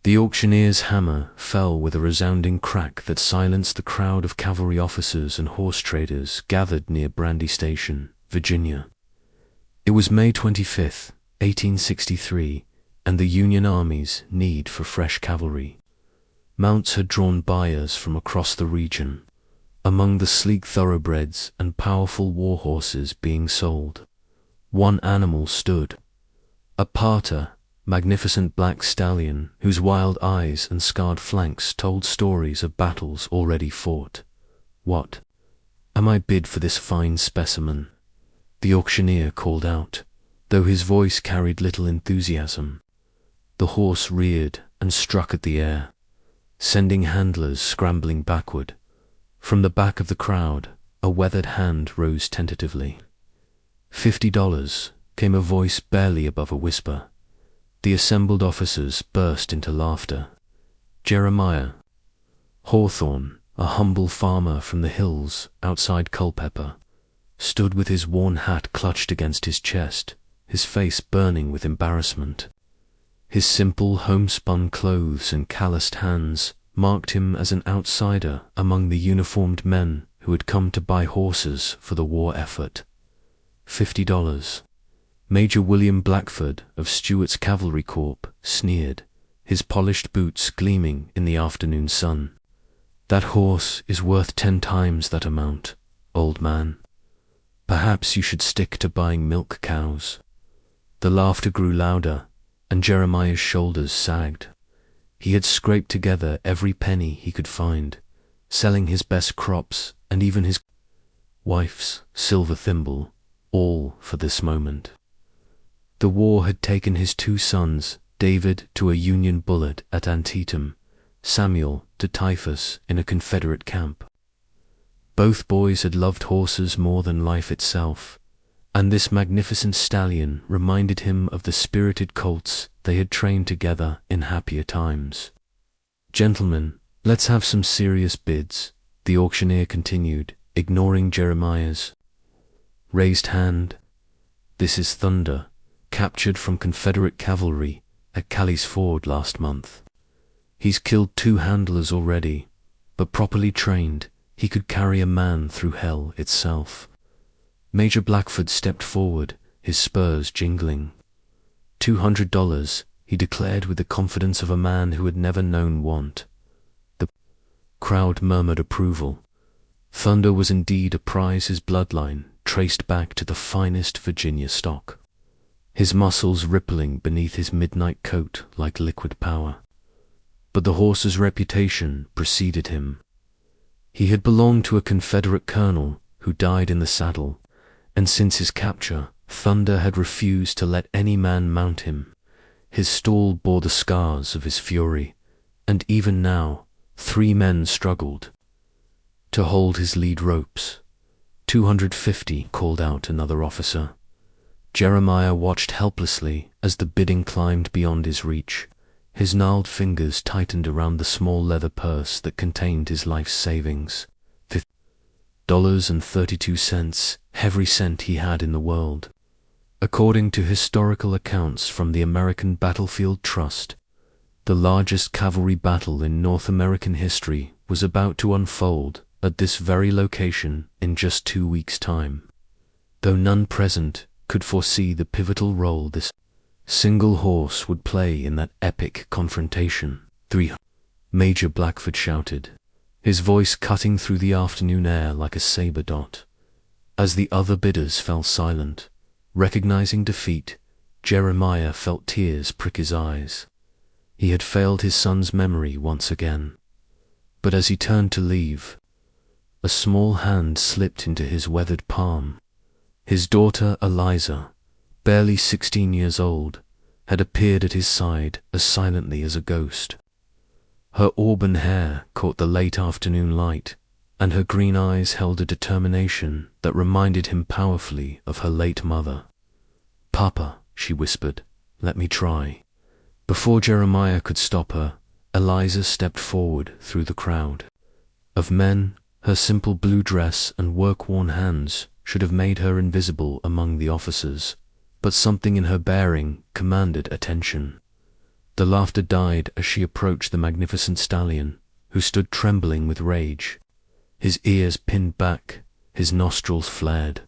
The auctioneer's hammer fell with a resounding crack that silenced the crowd of cavalry officers and horse traders gathered near Brandy Station, Virginia. It was May 25th, 1863, and the Union Army's need for fresh cavalry. Mounts had drawn buyers from across the region. Among the sleek thoroughbreds and powerful war horses being sold, one animal stood, a Parter, magnificent black stallion whose wild eyes and scarred flanks told stories of battles already fought. "What am I bid for this fine specimen?" the auctioneer called out, though his voice carried little enthusiasm. The horse reared and struck at the air, sending handlers scrambling backward. From the back of the crowd, a weathered hand rose tentatively. $50, came a voice barely above a whisper. The assembled officers burst into laughter. Jeremiah Hawthorne, a humble farmer from the hills outside Culpeper, stood with his worn hat clutched against his chest, his face burning with embarrassment. His simple homespun clothes and calloused hands marked him as an outsider among the uniformed men who had come to buy horses for the war effort. $50. Major William Blackford of Stuart's Cavalry Corps sneered, his polished boots gleaming in the afternoon sun. "That horse is worth 10 times that amount, old man. Perhaps you should stick to buying milk cows." The laughter grew louder, and Jeremiah's shoulders sagged. He had scraped together every penny he could find, selling his best crops and even his wife's silver thimble, all for this moment. The war had taken his 2 sons, David to a Union bullet at Antietam, Samuel to typhus in a Confederate camp. Both boys had loved horses more than life itself, and this magnificent stallion reminded him of the spirited colts they had trained together in happier times. "Gentlemen, let's have some serious bids," the auctioneer continued, ignoring Jeremiah's raised hand. "This is Thunder, captured from Confederate cavalry at Callie's Ford last month. He's killed 2 handlers already, but properly trained, he could carry a man through hell itself." Major Blackford stepped forward, his spurs jingling. $200, he declared with the confidence of a man who had never known want. The crowd murmured approval. Thunder was indeed a prize his bloodline traced back to the finest Virginia stock, his muscles rippling beneath his midnight coat like liquid power. But the horse's reputation preceded him. He had belonged to a Confederate colonel who died in the saddle, and since his capture, Thunder had refused to let any man mount him. His stall bore the scars of his fury, and even now 3 men struggled to hold his lead ropes. $250, called out another officer. Jeremiah watched helplessly as the bidding climbed beyond his reach. His gnarled fingers tightened around the small leather purse that contained his life's savings. $50.32, every cent he had in the world. According to historical accounts from the American Battlefield Trust, the largest cavalry battle in North American history was about to unfold at this very location in just 2 weeks' time. Though none present could foresee the pivotal role this single horse would play in that epic confrontation. Major Blackford shouted, his voice cutting through the afternoon air like a saber dot. As the other bidders fell silent, recognizing defeat, Jeremiah felt tears prick his eyes. He had failed his son's memory once again. But as he turned to leave, a small hand slipped into his weathered palm. His daughter Eliza, barely 16 years old, had appeared at his side as silently as a ghost. Her auburn hair caught the late afternoon light, and her green eyes held a determination that reminded him powerfully of her late mother. "Papa," she whispered, "let me try." Before Jeremiah could stop her, Eliza stepped forward through the crowd. Of men, her simple blue dress and work-worn hands should have made her invisible among the officers, but something in her bearing commanded attention. The laughter died as she approached the magnificent stallion, who stood trembling with rage. His ears pinned back, his nostrils flared.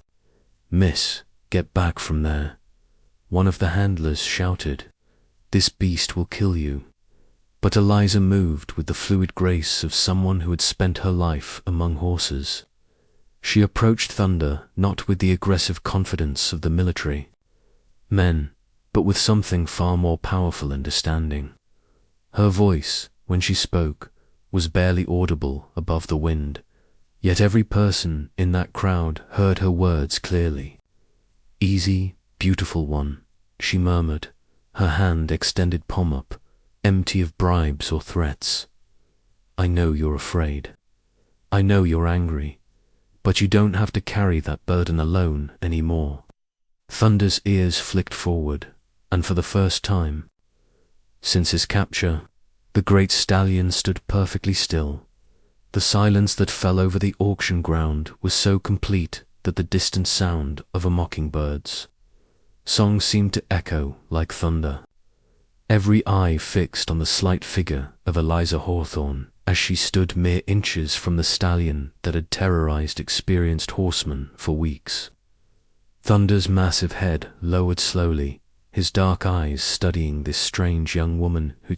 "Miss, get back from there," one of the handlers shouted. "This beast will kill you." But Eliza moved with the fluid grace of someone who had spent her life among horses. She approached Thunder not with the aggressive confidence of the military men, but with something far more powerful and understanding. Her voice, when she spoke, was barely audible above the wind, yet every person in that crowd heard her words clearly. "Easy, beautiful one," she murmured, her hand extended palm up, empty of bribes or threats. "I know you're afraid. I know you're angry, but you don't have to carry that burden alone anymore." Thunder's ears flicked forward, and for the first time since his capture, the great stallion stood perfectly still. The silence that fell over the auction ground was so complete that the distant sound of a mockingbird's song seemed to echo like thunder. Every eye fixed on the slight figure of Eliza Hawthorne as she stood mere inches from the stallion that had terrorized experienced horsemen for weeks. Thunder's massive head lowered slowly, his dark eyes studying this strange young woman who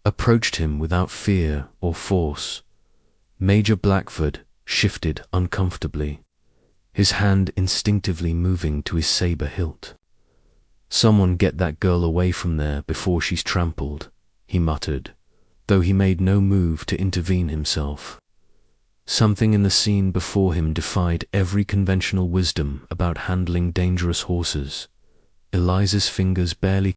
approached him without fear or force. Major Blackford shifted uncomfortably, his hand instinctively moving to his saber hilt. "Someone get that girl away from there before she's trampled," he muttered, though he made no move to intervene himself. Something in the scene before him defied every conventional wisdom about handling dangerous horses. Eliza's fingers barely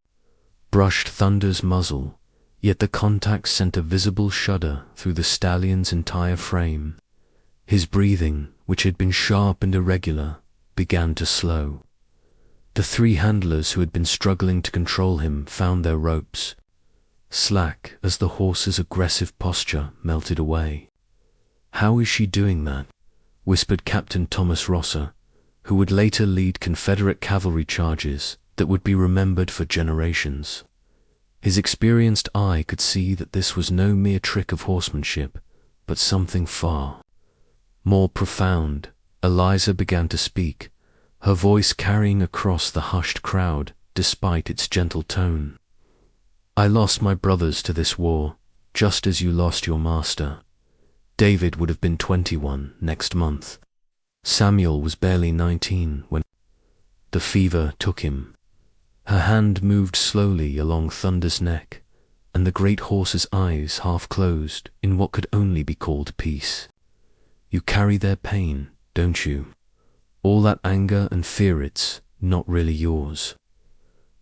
brushed Thunder's muzzle, yet the contact sent a visible shudder through the stallion's entire frame. His breathing, which had been sharp and irregular, began to slow. The three handlers who had been struggling to control him found their ropes slack as the horse's aggressive posture melted away. "How is she doing that?" whispered Captain Thomas Rosser, who would later lead Confederate cavalry charges that would be remembered for generations. His experienced eye could see that this was no mere trick of horsemanship, but something far more profound. Eliza began to speak, her voice carrying across the hushed crowd despite its gentle tone. "I lost my brothers to this war, just as you lost your master. David would have been 21 next month. Samuel was barely 19 when the fever took him." Her hand moved slowly along Thunder's neck, and the great horse's eyes half closed in what could only be called peace. "You carry their pain, don't you? All that anger and fear, it's not really yours."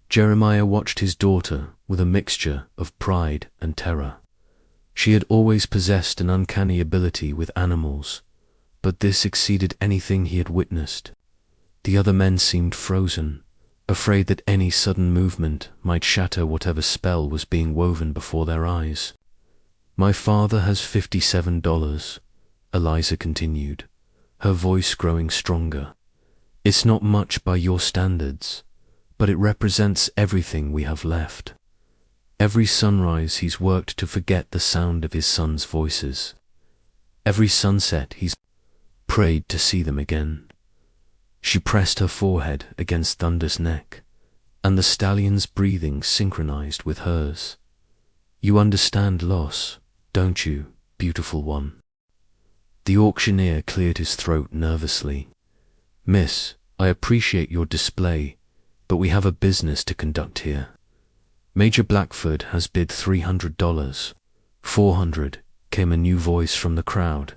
Jeremiah watched his daughter with a mixture of pride and terror. She had always possessed an uncanny ability with animals, but this exceeded anything he had witnessed. The other men seemed frozen, afraid that any sudden movement might shatter whatever spell was being woven before their eyes. "My father has $57, Eliza continued, her voice growing stronger. "It's not much by your standards, but it represents everything we have left. Every sunrise he's worked to forget the sound of his sons' voices. Every sunset he's prayed to see them again." She pressed her forehead against Thunder's neck, and the stallion's breathing synchronized with hers. "You understand loss, don't you, beautiful one?" The auctioneer cleared his throat nervously. "Miss, I appreciate your display, but we have a business to conduct here. Major Blackford has bid $300. 400, came a new voice from the crowd.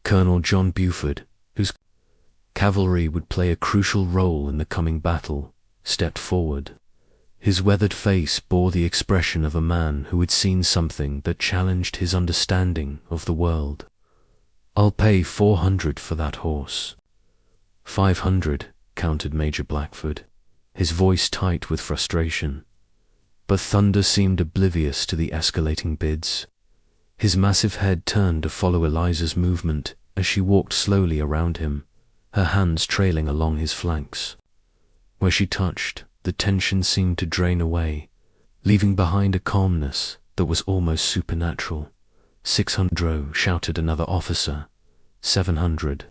Colonel John Buford, whose cavalry would play a crucial role in the coming battle, stepped forward. His weathered face bore the expression of a man who had seen something that challenged his understanding of the world. "I'll pay 400 for that horse." 500, countered Major Blackford, his voice tight with frustration. But Thunder seemed oblivious to the escalating bids. His massive head turned to follow Eliza's movement as she walked slowly around him, her hands trailing along his flanks. Where she touched, the tension seemed to drain away, leaving behind a calmness that was almost supernatural. 600, shouted another officer. 700.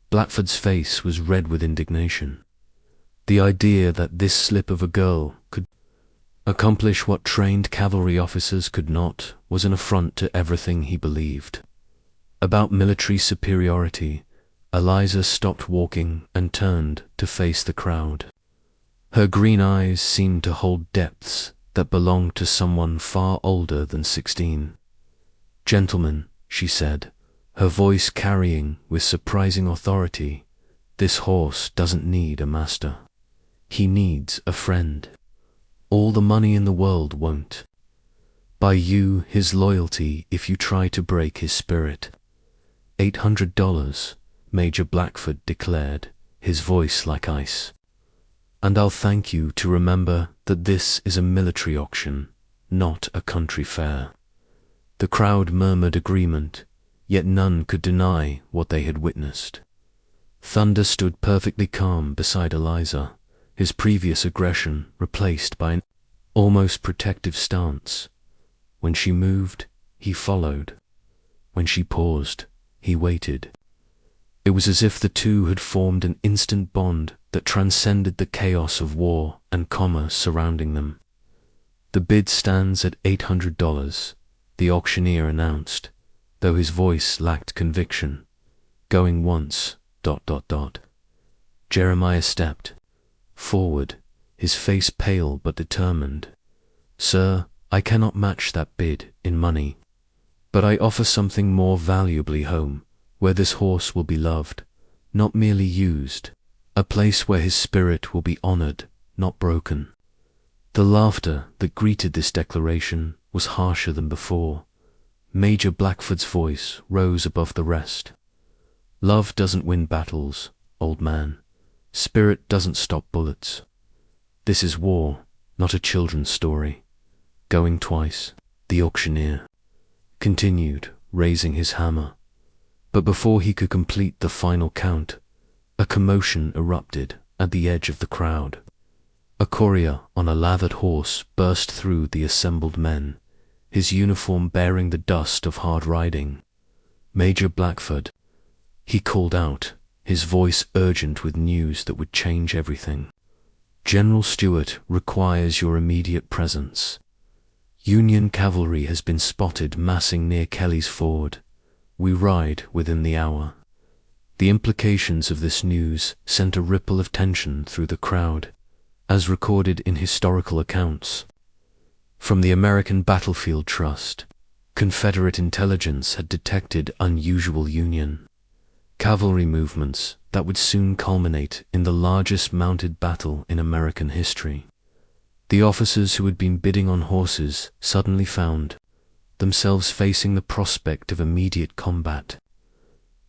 Blackford's face was red with indignation. The idea that this slip of a girl could accomplish what trained cavalry officers could not was an affront to everything he believed about military superiority. Eliza stopped walking and turned to face the crowd. Her green eyes seemed to hold depths that belonged to someone far older than 16. "Gentlemen," she said, her voice carrying with surprising authority, "this horse doesn't need a master. He needs a friend. All the money in the world won't buy you his loyalty if you try to break his spirit." $800, Major Blackford declared, his voice like ice. "And I'll thank you to remember that this is a military auction, not a country fair." The crowd murmured agreement, yet none could deny what they had witnessed. Thunder stood perfectly calm beside Eliza, his previous aggression replaced by an almost protective stance. When she moved, he followed. When she paused, he waited. It was as if the two had formed an instant bond that transcended the chaos of war and commerce surrounding them. "The bid stands at $800, the auctioneer announced, though his voice lacked conviction. "Going once, ... Jeremiah stepped forward, his face pale but determined. "Sir, I cannot match that bid in money, but I offer something more valuably home, where this horse will be loved, not merely used, a place where his spirit will be honored, not broken." The laughter that greeted this declaration was harsher than before. Major Blackford's voice rose above the rest. "Love doesn't win battles, old man. Spirit doesn't stop bullets. This is war, not a children's story." "Going twice," the auctioneer continued, raising his hammer. But before he could complete the final count, a commotion erupted at the edge of the crowd. A courier on a lathered horse burst through the assembled men, his uniform bearing the dust of hard riding. "Major Blackford," he called out, his voice urgent with news that would change everything. "General Stewart requires your immediate presence. Union cavalry has been spotted massing near Kelly's Ford. We ride within the hour." The implications of this news sent a ripple of tension through the crowd, as recorded in historical accounts. From the American Battlefield Trust, Confederate intelligence had detected unusual Union cavalry movements that would soon culminate in the largest mounted battle in American history. The officers who had been bidding on horses suddenly found themselves facing the prospect of immediate combat.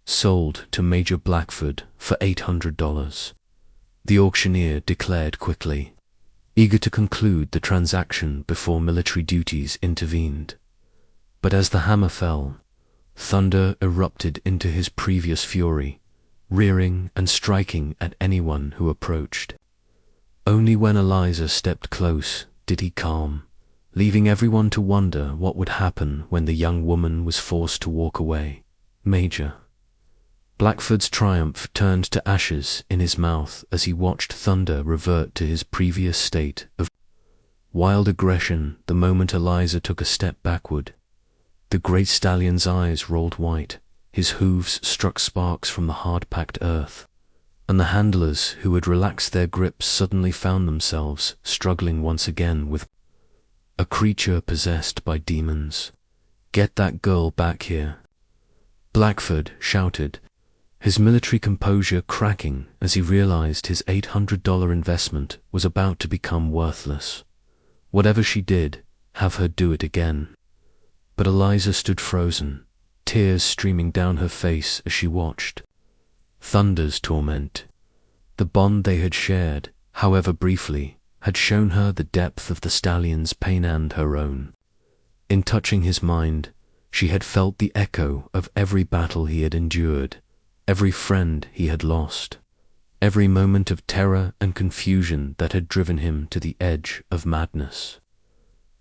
"Sold to Major Blackford for $800, the auctioneer declared quickly, eager to conclude the transaction before military duties intervened. But as the hammer fell, Thunder erupted into his previous fury, rearing and striking at anyone who approached. Only when Eliza stepped close did he calm, leaving everyone to wonder what would happen when the young woman was forced to walk away. "Major." Blackford's triumph turned to ashes in his mouth as he watched Thunder revert to his previous state of wild aggression the moment Eliza took a step backward. The great stallion's eyes rolled white, his hooves struck sparks from the hard-packed earth, and the handlers who had relaxed their grips suddenly found themselves struggling once again with a creature possessed by demons. "Get that girl back here," Blackford shouted, his military composure cracking as he realized his $800 investment was about to become worthless. Whatever she did, have her do it again. But Eliza stood frozen, tears streaming down her face as she watched. Thunder's torment, the bond they had shared, however briefly, had shown her the depth of the stallion's pain and her own. In touching his mind, she had felt the echo of every battle he had endured, every friend he had lost, every moment of terror and confusion that had driven him to the edge of madness.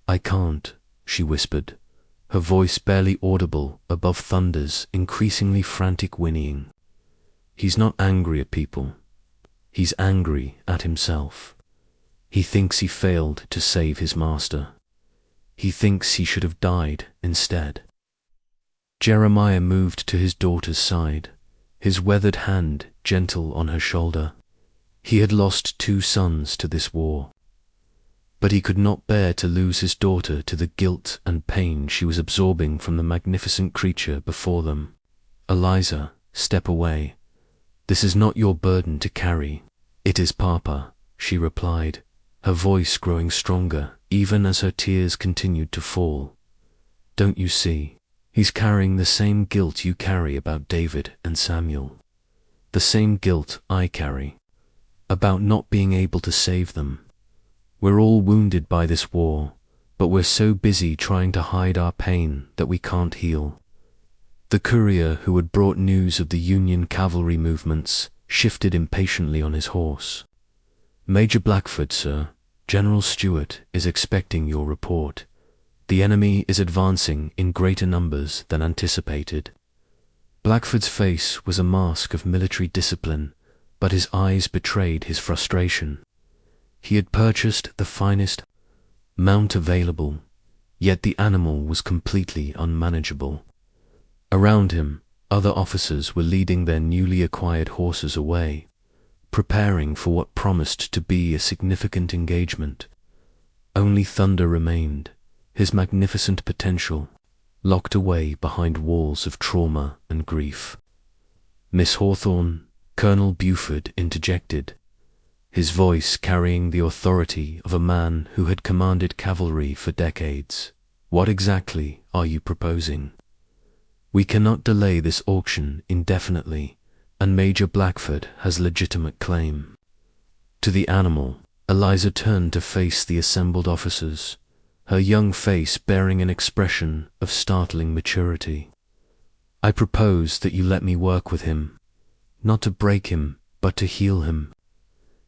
"I can't," she whispered, her voice barely audible above Thunder's increasingly frantic whinnying. "He's not angry at people. He's angry at himself. He thinks he failed to save his master. He thinks he should have died instead." Jeremiah moved to his daughter's side, his weathered hand gentle on her shoulder. He had lost 2 sons to this war, but he could not bear to lose his daughter to the guilt and pain she was absorbing from the magnificent creature before them. "Eliza, step away. This is not your burden to carry. It is Papa," she replied, her voice growing stronger even as her tears continued to fall. "Don't you see? He's carrying the same guilt you carry about David and Samuel. The same guilt I carry, about not being able to save them. We're all wounded by this war, but we're so busy trying to hide our pain that we can't heal." The courier who had brought news of the Union cavalry movements shifted impatiently on his horse. "Major Blackford, sir. General Stewart is expecting your report. The enemy is advancing in greater numbers than anticipated." Blackford's face was a mask of military discipline, but his eyes betrayed his frustration. He had purchased the finest mount available, yet the animal was completely unmanageable. Around him, other officers were leading their newly acquired horses away, preparing for what promised to be a significant engagement. Only Thunder remained, his magnificent potential locked away behind walls of trauma and grief. "Miss Hawthorne," Colonel Buford interjected, his voice carrying the authority of a man who had commanded cavalry for decades. "What exactly are you proposing? We cannot delay this auction indefinitely, and Major Blackford has legitimate claim." To the animal, Eliza turned to face the assembled officers, her young face bearing an expression of startling maturity. "I propose that you let me work with him, not to break him, but to heal him.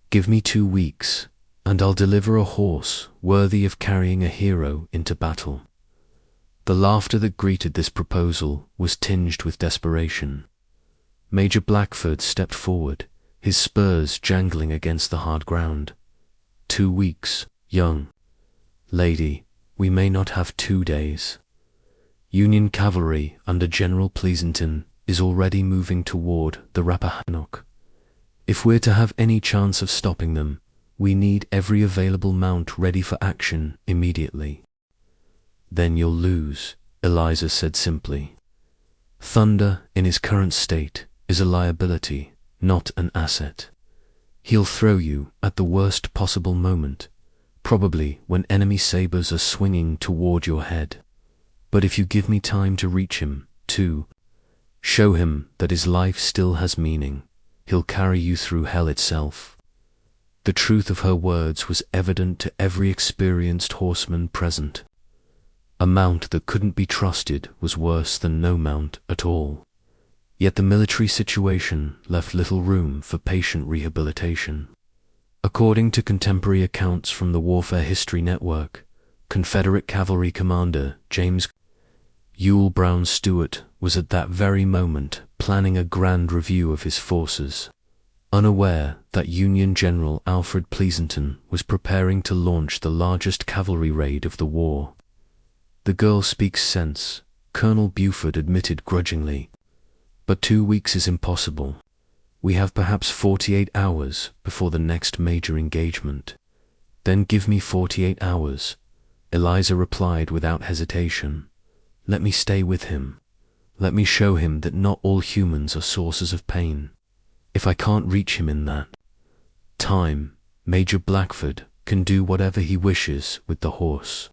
Give me 2 weeks, and I'll deliver a horse worthy of carrying a hero into battle." The laughter that greeted this proposal was tinged with desperation. Major Blackford stepped forward, his spurs jangling against the hard ground. 2 weeks, young lady, we may not have 2 days. Union cavalry under General Pleasanton is already moving toward the Rappahannock. If we're to have any chance of stopping them, we need every available mount ready for action immediately. "Then you'll lose," Eliza said simply. "Thunder, in his current state, is a liability, not an asset. He'll throw you at the worst possible moment, probably when enemy sabers are swinging toward your head. But if you give me time to reach him, to show him that his life still has meaning, he'll carry you through hell itself." The truth of her words was evident to every experienced horseman present. A mount that couldn't be trusted was worse than no mount at all. Yet the military situation left little room for patient rehabilitation. According to contemporary accounts from the Warfare History Network, Confederate cavalry commander James Ewell Brown Stewart was at that very moment planning a grand review of his forces, unaware that Union General Alfred Pleasanton was preparing to launch the largest cavalry raid of the war. "The girl speaks sense," Colonel Buford admitted grudgingly, "but 2 weeks is impossible. We have perhaps 48 hours before the next major engagement." "Then give me 48 hours," Eliza replied without hesitation. "Let me stay with him. Let me show him that not all humans are sources of pain. If I can't reach him in that time, Major Blackford can do whatever he wishes with the horse."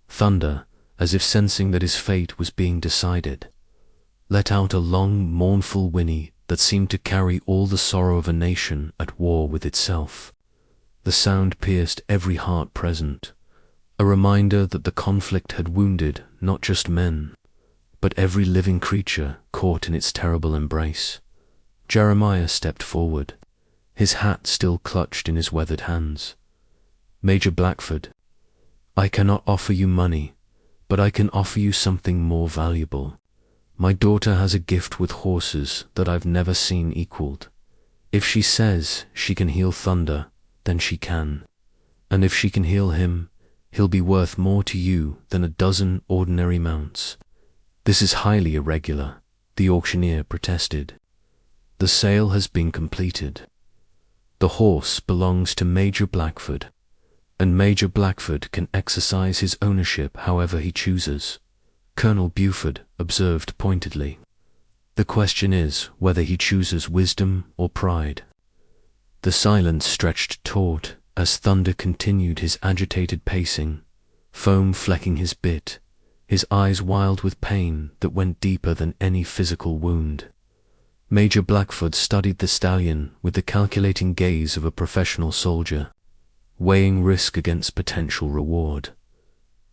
Thunder, as if sensing that his fate was being decided, let out a long, mournful whinny that seemed to carry all the sorrow of a nation at war with itself. The sound pierced every heart present, a reminder that the conflict had wounded not just men, but every living creature caught in its terrible embrace. Jeremiah stepped forward, his hat still clutched in his weathered hands. "Major Blackford, I cannot offer you money, but I can offer you something more valuable. My daughter has a gift with horses that I've never seen equaled. If she says she can heal thunder, then she can. And if she can heal him, he'll be worth more to you than a dozen ordinary mounts. This is highly irregular, the auctioneer protested. The sale has been completed. The horse belongs to Major Blackford, and Major Blackford can exercise his ownership however he chooses, Colonel Buford observed pointedly. The question is whether he chooses wisdom or pride. The silence stretched taut as Thunder continued his agitated pacing, foam flecking his bit, his eyes wild with pain that went deeper than any physical wound. Major Blackford studied the stallion with the calculating gaze of a professional soldier, weighing risk against potential reward.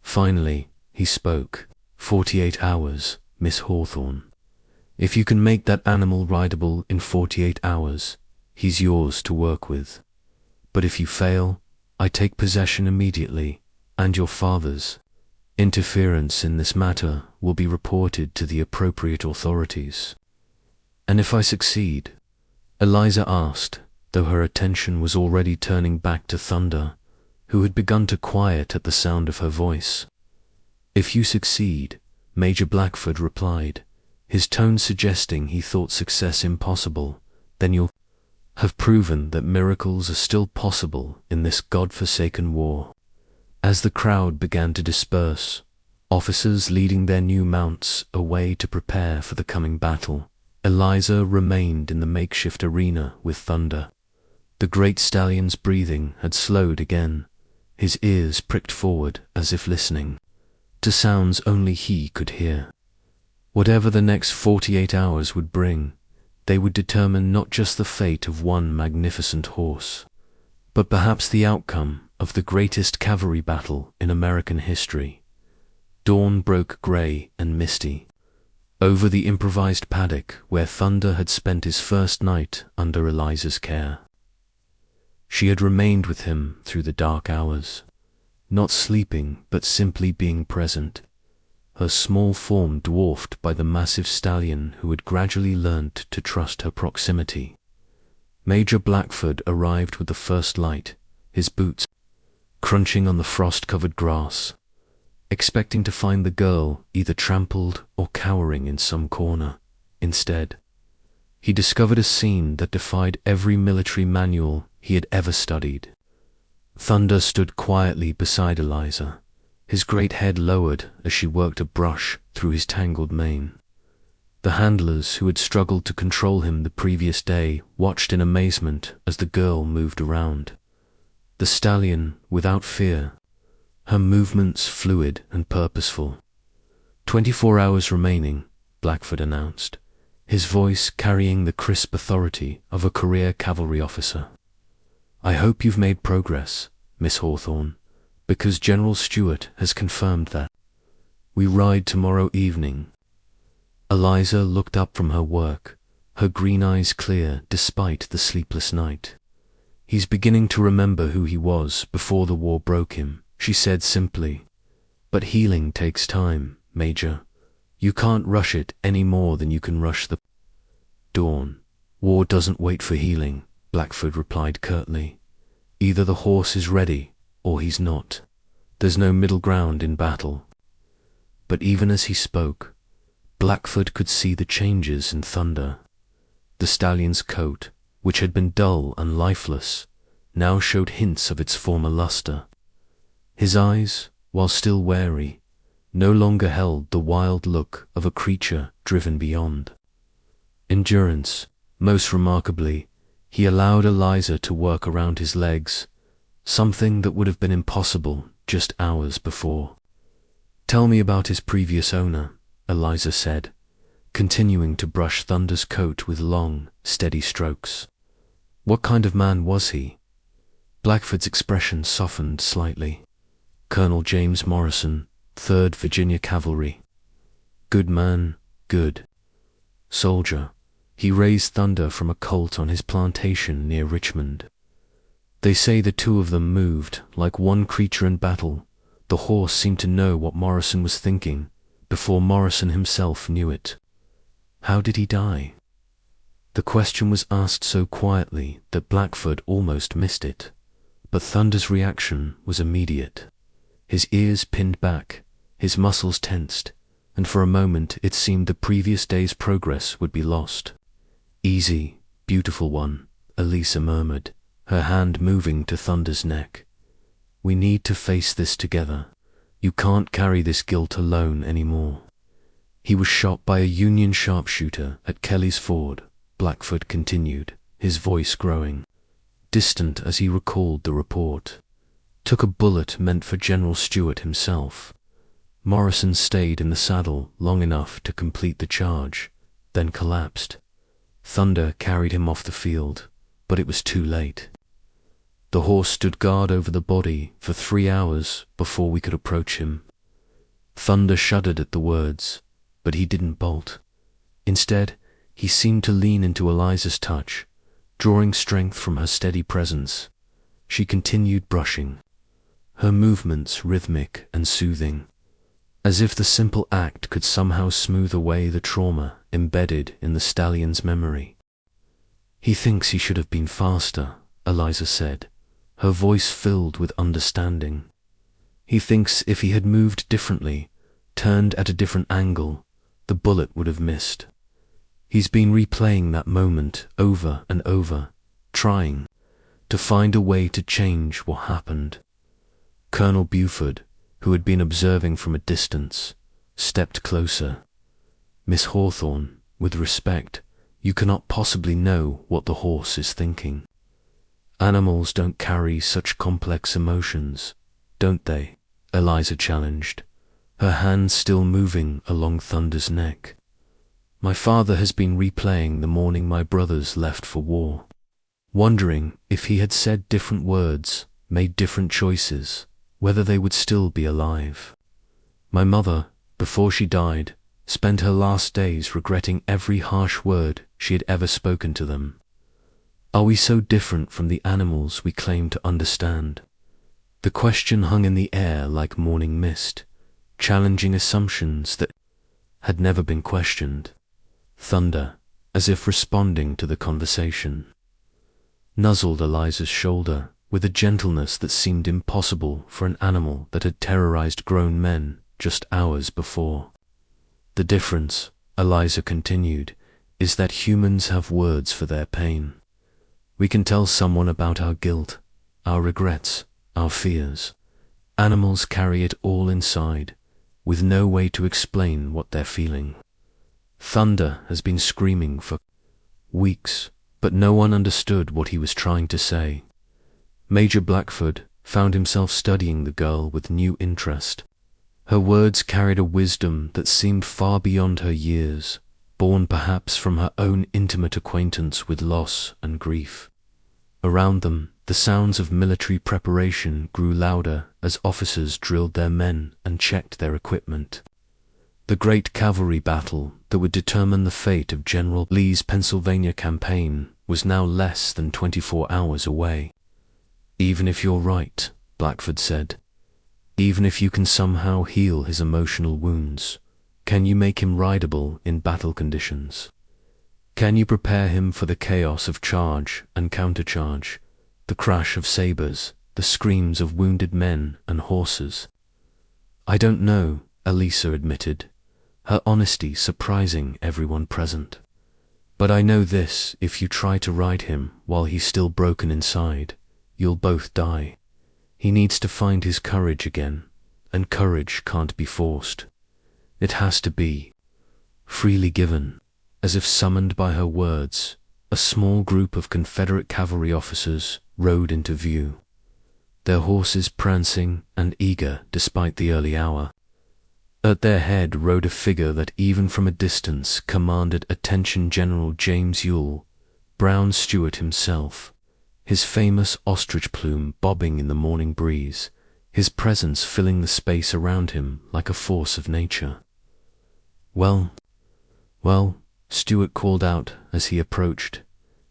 Finally, he spoke. 48 hours, Miss Hawthorne. If you can make that animal rideable in 48 hours, he's yours to work with. But if you fail, I take possession immediately, and your father's. Interference in this matter will be reported to the appropriate authorities. And if I succeed? Eliza asked, though her attention was already turning back to Thunder, who had begun to quiet at the sound of her voice. If you succeed, Major Blackford replied, his tone suggesting he thought success impossible, then you'll have proven that miracles are still possible in this God-forsaken war. As the crowd began to disperse, officers leading their new mounts away to prepare for the coming battle, Eliza remained in the makeshift arena with Thunder. The great stallion's breathing had slowed again, his ears pricked forward as if listening to sounds only he could hear. Whatever the next 48 hours would bring, they would determine not just the fate of one magnificent horse, but perhaps the outcome of the greatest cavalry battle in American history. Dawn broke grey and misty over the improvised paddock where Thunder had spent his first night under Eliza's care. She had remained with him through the dark hours, not sleeping but simply being present, her small form dwarfed by the massive stallion who had gradually learnt to trust her proximity. Major Blackford arrived with the first light, his boots crunching on the frost-covered grass, expecting to find the girl either trampled or cowering in some corner. Instead, he discovered a scene that defied every military manual he had ever studied. Thunder stood quietly beside Eliza, his great head lowered as she worked a brush through his tangled mane. The handlers who had struggled to control him the previous day watched in amazement as the girl moved around. The stallion, without fear, her movements fluid and purposeful. 24 hours remaining, Blackford announced, his voice carrying the crisp authority of a career cavalry officer. I hope you've made progress, Miss Hawthorne, because General Stewart has confirmed that. We ride tomorrow evening. Eliza looked up from her work, her green eyes clear despite the sleepless night. He's beginning to remember who he was before the war broke him, she said simply. But healing takes time, Major. You can't rush it any more than you can rush the dawn. War doesn't wait for healing, Blackford replied curtly. Either the horse is ready, or he's not. There's no middle ground in battle. But even as he spoke, Blackford could see the changes in Thunder. The stallion's coat, which had been dull and lifeless, now showed hints of its former luster. His eyes, while still wary, no longer held the wild look of a creature driven beyond endurance. Most remarkably, he allowed Eliza to work around his legs, something that would have been impossible just hours before. Tell me about his previous owner, Eliza said, continuing to brush Thunder's coat with long, steady strokes. What kind of man was he? Blackford's expression softened slightly. Colonel James Morrison, 3rd Virginia Cavalry. Good man, good. Soldier. He raised Thunder from a colt on his plantation near Richmond. They say the two of them moved like one creature in battle, The horse seemed to know what Morrison was thinking before Morrison himself knew it. How did he die? The question was asked so quietly that Blackfoot almost missed it, but Thunder's reaction was immediate. His ears pinned back, his muscles tensed, and for a moment it seemed the previous day's progress would be lost. "Easy, beautiful one," Elisa murmured, her hand moving to Thunder's neck. "We need to face this together. You can't carry this guilt alone anymore." "He was shot by a Union sharpshooter at Kelly's Ford," Blackfoot continued, his voice growing, distant as he recalled the report. "Took a bullet meant for General Stewart himself. Morrison stayed in the saddle long enough to complete the charge, then collapsed. Thunder carried him off the field, but it was too late. The horse stood guard over the body for 3 hours before we could approach him." Thunder shuddered at the words, but he didn't bolt. Instead, he seemed to lean into Eliza's touch, drawing strength from her steady presence. She continued brushing, her movements rhythmic and soothing, as if the simple act could somehow smooth away the trauma embedded in the stallion's memory. "He thinks he should have been faster," Eliza said, her voice filled with understanding. "He thinks if he had moved differently, turned at a different angle, the bullet would have missed. He's been replaying that moment over and over, trying to find a way to change what happened." Colonel Buford, who had been observing from a distance, stepped closer. "Miss Hawthorne, with respect, you cannot possibly know what the horse is thinking. Animals don't carry such complex emotions, don't they?" Eliza challenged, her hand still moving along Thunder's neck. "My father has been replaying the morning my brothers left for war, wondering if he had said different words, made different choices, whether they would still be alive. My mother, before she died, spent her last days regretting every harsh word she had ever spoken to them. Are we so different from the animals we claim to understand?" The question hung in the air like morning mist, challenging assumptions that had never been questioned. Thunder, as if responding to the conversation, nuzzled Eliza's shoulder with a gentleness that seemed impossible for an animal that had terrorized grown men just hours before. "The difference," Eliza continued, "is that humans have words for their pain. We can tell someone about our guilt, our regrets, our fears. Animals carry it all inside, with no way to explain what they're feeling." Thunder has been screaming for weeks, but no one understood what he was trying to say. Major Blackfoot found himself studying the girl with new interest. Her words carried a wisdom that seemed far beyond her years, born perhaps from her own intimate acquaintance with loss and grief. Around them, the sounds of military preparation grew louder as officers drilled their men and checked their equipment. The great cavalry battle that would determine the fate of General Lee's Pennsylvania campaign was now less than 24 hours away. "Even if you're right," Blackfoot said, "even if you can somehow heal his emotional wounds, can you make him rideable in battle conditions? Can you prepare him for the chaos of charge and countercharge, the crash of sabers, the screams of wounded men and horses?" "I don't know," Elisa admitted, her honesty surprising everyone present. "But I know this: if you try to ride him while he's still broken inside, you'll both die. He needs to find his courage again, and courage can't be forced. It has to be freely given." As if summoned by her words, a small group of Confederate cavalry officers rode into view, their horses prancing and eager despite the early hour. At their head rode a figure that even from a distance commanded attention: General James Ewell, Brown Stewart himself, his famous ostrich plume bobbing in the morning breeze, his presence filling the space around him like a force of nature. Well, Stewart called out as he approached,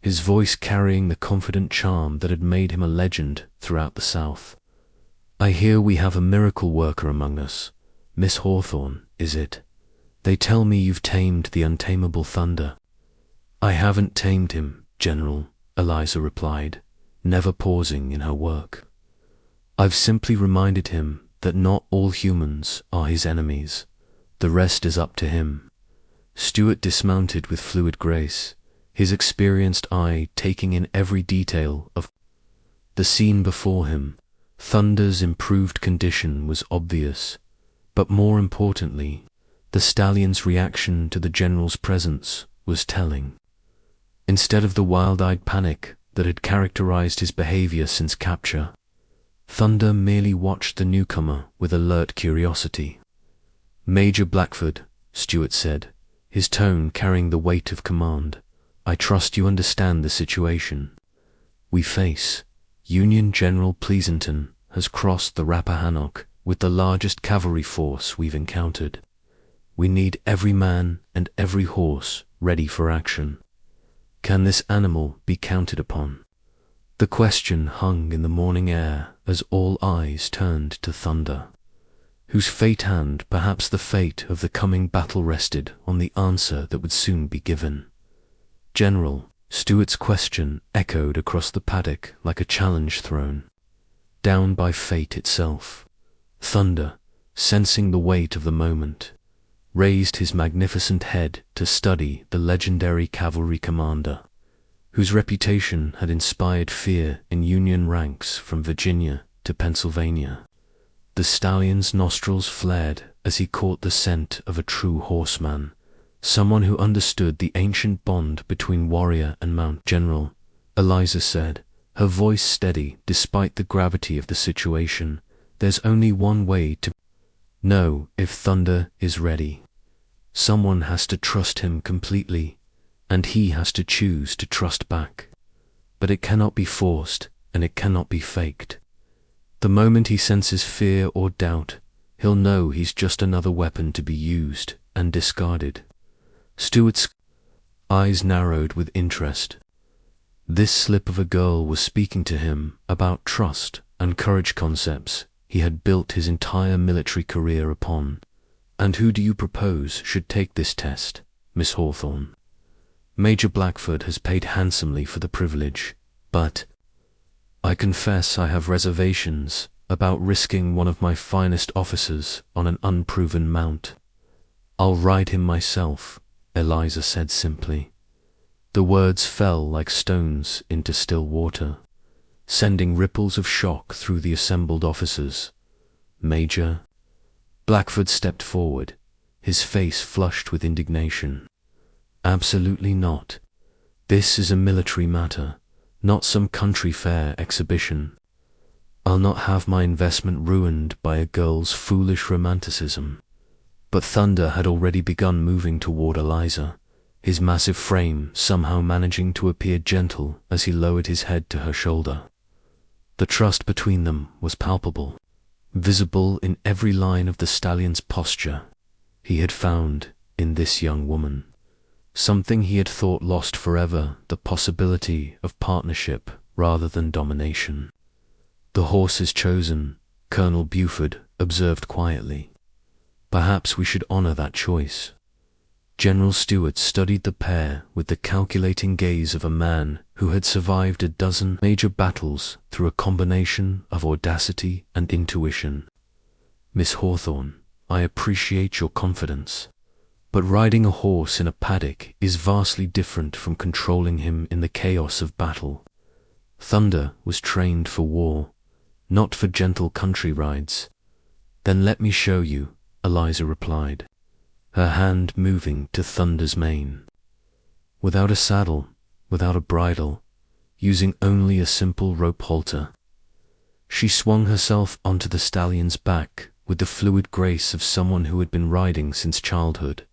his voice carrying the confident charm that had made him a legend throughout the South. I hear we have a miracle worker among us. Miss Hawthorne, is it? They tell me you've tamed the untamable Thunder. I haven't tamed him, General, Eliza replied, never pausing in her work. I've simply reminded him that not all humans are his enemies. The rest is up to him. Stuart dismounted with fluid grace, his experienced eye taking in every detail of the scene before him. Thunder's improved condition was obvious, but more importantly, the stallion's reaction to the general's presence was telling. Instead of the wild-eyed panic that had characterized his behavior since capture, Thunder merely watched the newcomer with alert curiosity. Major Blackford, Stuart said, his tone carrying the weight of command, I trust you understand the situation. We face Union General Pleasanton has crossed the Rappahannock with the largest cavalry force we've encountered. We need every man and every horse ready for action. Can this animal be counted upon? The question hung in the morning air as all eyes turned to Thunder, whose fate and perhaps the fate of the coming battle rested on the answer that would soon be given. General, Stuart's question echoed across the paddock like a challenge thrown down by fate itself. Thunder, sensing the weight of the moment, raised his magnificent head to study the legendary cavalry commander, whose reputation had inspired fear in Union ranks from Virginia to Pennsylvania. The stallion's nostrils flared as he caught the scent of a true horseman, someone who understood the ancient bond between warrior and mount. General, Eliza said, her voice steady despite the gravity of the situation, there's only one way to know if Thunder is ready. Someone has to trust him completely, and he has to choose to trust back. But it cannot be forced, and it cannot be faked. The moment he senses fear or doubt, he'll know he's just another weapon to be used and discarded. Stuart's eyes narrowed with interest. This slip of a girl was speaking to him about trust and courage concepts he had built his entire military career upon. And who do you propose should take this test, Miss Hawthorne? Major Blackford has paid handsomely for the privilege, but I confess I have reservations about risking one of my finest officers on an unproven mount. I'll ride him myself, Eliza said simply. The words fell like stones into still water, sending ripples of shock through the assembled officers. Major Blackford stepped forward, his face flushed with indignation. Absolutely not. This is a military matter, not some country fair exhibition. I'll not have my investment ruined by a girl's foolish romanticism. But Thunder had already begun moving toward Eliza, his massive frame somehow managing to appear gentle as he lowered his head to her shoulder. The trust between them was palpable, visible in every line of the stallion's posture. He had found, in this young woman, something he had thought lost forever, the possibility of partnership rather than domination. The horse is chosen, Colonel Buford observed quietly. Perhaps we should honor that choice. General Stuart studied the pair with the calculating gaze of a man who had survived a dozen major battles through a combination of audacity and intuition. Miss Hawthorne, I appreciate your confidence, but riding a horse in a paddock is vastly different from controlling him in the chaos of battle. Thunder was trained for war, not for gentle country rides. Then let me show you, Eliza replied, her hand moving to Thunder's mane. Without a saddle, without a bridle, using only a simple rope halter, she swung herself onto the stallion's back with the fluid grace of someone who had been riding since childhood.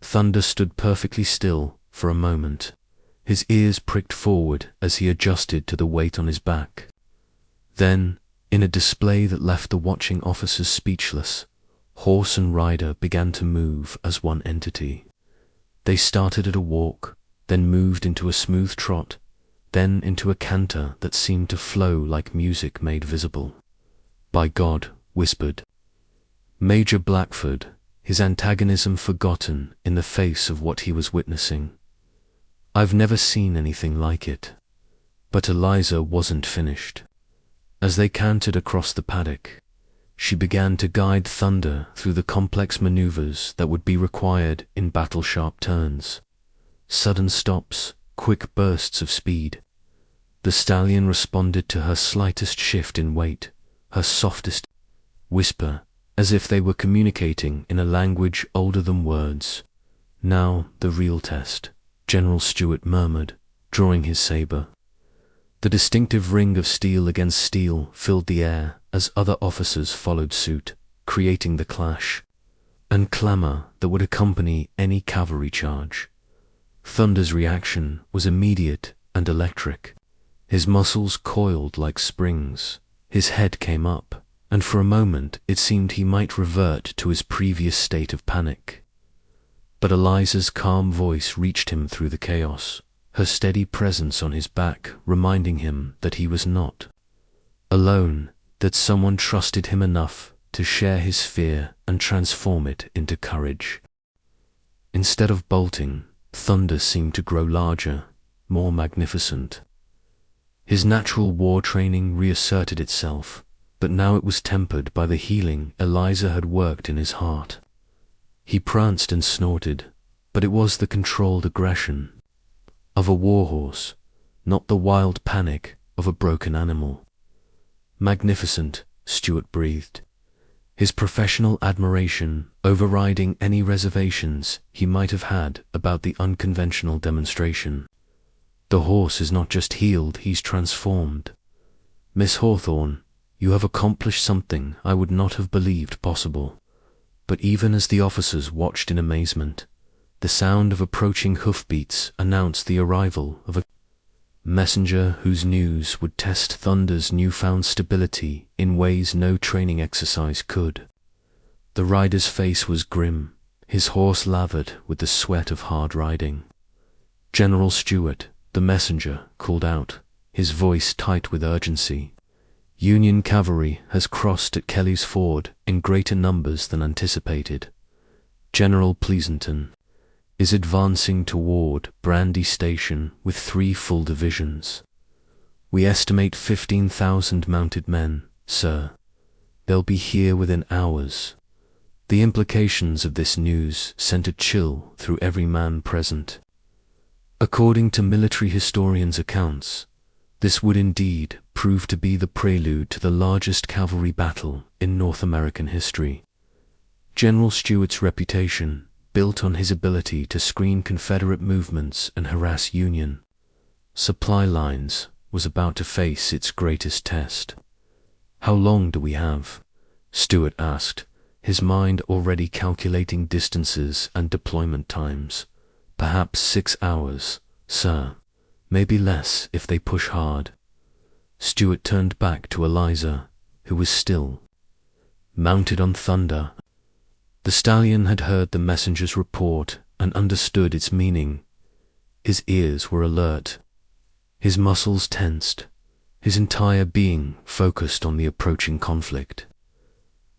Thunder stood perfectly still for a moment, his ears pricked forward as he adjusted to the weight on his back. Then, in a display that left the watching officers speechless, horse and rider began to move as one entity. They started at a walk, then moved into a smooth trot, then into a canter that seemed to flow like music made visible. "By God," whispered Major Blackford, his antagonism forgotten in the face of what he was witnessing. "I've never seen anything like it." But Eliza wasn't finished. As they cantered across the paddock, she began to guide Thunder through the complex maneuvers that would be required in battle-sharp turns. Sudden stops, quick bursts of speed. The stallion responded to her slightest shift in weight, her softest whisper, as if they were communicating in a language older than words. "Now the real test," General Stewart murmured, drawing his saber. The distinctive ring of steel against steel filled the air as other officers followed suit, creating the clash and clamor that would accompany any cavalry charge. Thunder's reaction was immediate and electric. His muscles coiled like springs, his head came up, and for a moment it seemed he might revert to his previous state of panic. But Eliza's calm voice reached him through the chaos, her steady presence on his back reminding him that he was not alone, that someone trusted him enough to share his fear and transform it into courage. Instead of bolting, Thunder seemed to grow larger, more magnificent. His natural war training reasserted itself, but now it was tempered by the healing Eliza had worked in his heart. He pranced and snorted, but it was the controlled aggression of a warhorse, not the wild panic of a broken animal. "Magnificent," Stewart breathed, his professional admiration overriding any reservations he might have had about the unconventional demonstration. "The horse is not just healed, he's transformed. Miss Hawthorne, you have accomplished something I would not have believed possible." But even as the officers watched in amazement, the sound of approaching hoofbeats announced the arrival of a messenger whose news would test Thunder's newfound stability in ways no training exercise could. The rider's face was grim, his horse lathered with the sweat of hard riding. "General Stewart," the messenger called out, his voice tight with urgency. "Union cavalry has crossed at Kelly's Ford in greater numbers than anticipated. General Pleasanton is advancing toward Brandy Station with 3 full divisions. We estimate 15,000 mounted men, sir. They'll be here within hours." The implications of this news sent a chill through every man present. According to military historians' accounts, this would indeed prove to be the prelude to the largest cavalry battle in North American history. General Stewart's reputation, built on his ability to screen Confederate movements and harass Union supply lines, was about to face its greatest test. "How long do we have?" Stewart asked, his mind already calculating distances and deployment times. "Perhaps 6 hours, sir. Maybe less if they push hard." Stewart turned back to Eliza, who was still mounted on Thunder. The stallion had heard the messenger's report and understood its meaning. His ears were alert, his muscles tensed, his entire being focused on the approaching conflict.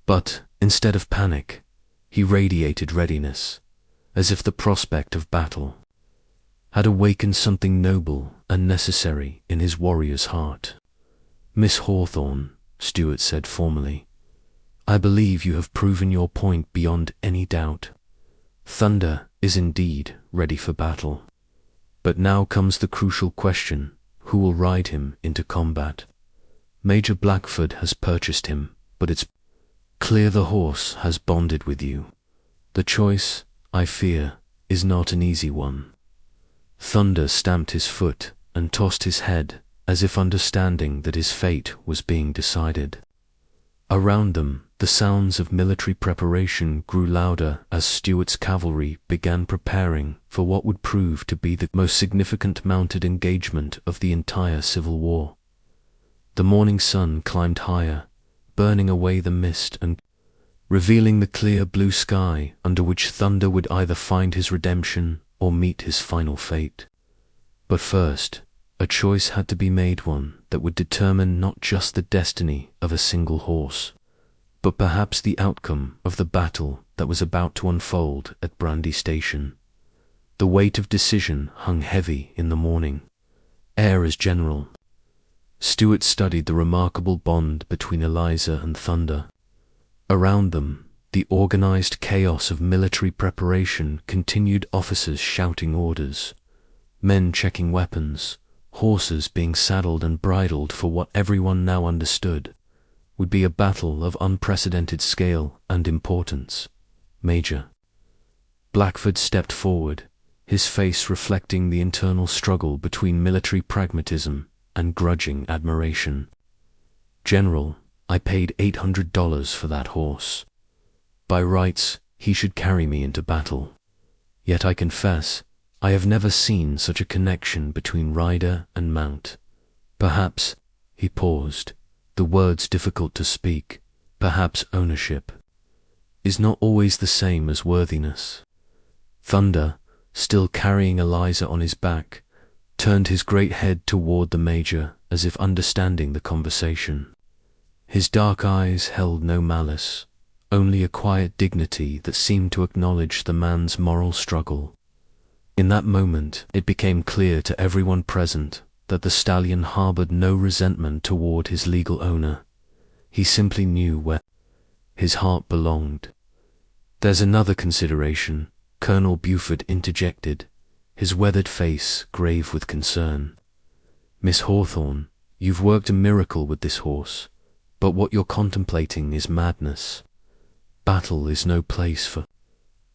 But instead of panic, he radiated readiness, as if the prospect of battle had awakened something noble and necessary in his warrior's heart. "Miss Hawthorne," Stewart said formally, "I believe you have proven your point beyond any doubt. Thunder is indeed ready for battle. But now comes the crucial question: who will ride him into combat? Major Blackford has purchased him, but it's clear the horse has bonded with you. The choice, I fear, is not an easy one." Thunder stamped his foot and tossed his head, as if understanding that his fate was being decided. Around them, the sounds of military preparation grew louder as Stewart's cavalry began preparing for what would prove to be the most significant mounted engagement of the entire Civil War. The morning sun climbed higher, burning away the mist and revealing the clear blue sky under which Thunder would either find his redemption or meet his final fate. But first, a choice had to be made, one that would determine not just the destiny of a single horse, but perhaps the outcome of the battle that was about to unfold at Brandy Station. The weight of decision hung heavy in the morning air as General Stewart studied the remarkable bond between Eliza and Thunder. Around them, the organized chaos of military preparation continued, officers shouting orders, men checking weapons, horses being saddled and bridled for what everyone now understood would be a battle of unprecedented scale and importance. Major Blackford stepped forward, his face reflecting the internal struggle between military pragmatism and grudging admiration. General, I paid $800 for that horse. By rights, he should carry me into battle. Yet I confess, I have never seen such a connection between rider and mount. Perhaps, he paused, the words difficult to speak, perhaps ownership is not always the same as worthiness. Thunder, still carrying Eliza on his back, turned his great head toward the Major as if understanding the conversation. His dark eyes held no malice, only a quiet dignity that seemed to acknowledge the man's moral struggle. In that moment, it became clear to everyone present that the stallion harbored no resentment toward his legal owner. He simply knew where his heart belonged. There's another consideration, Colonel Buford interjected, his weathered face grave with concern. Miss Hawthorne, you've worked a miracle with this horse, but what you're contemplating is madness. Battle is no place for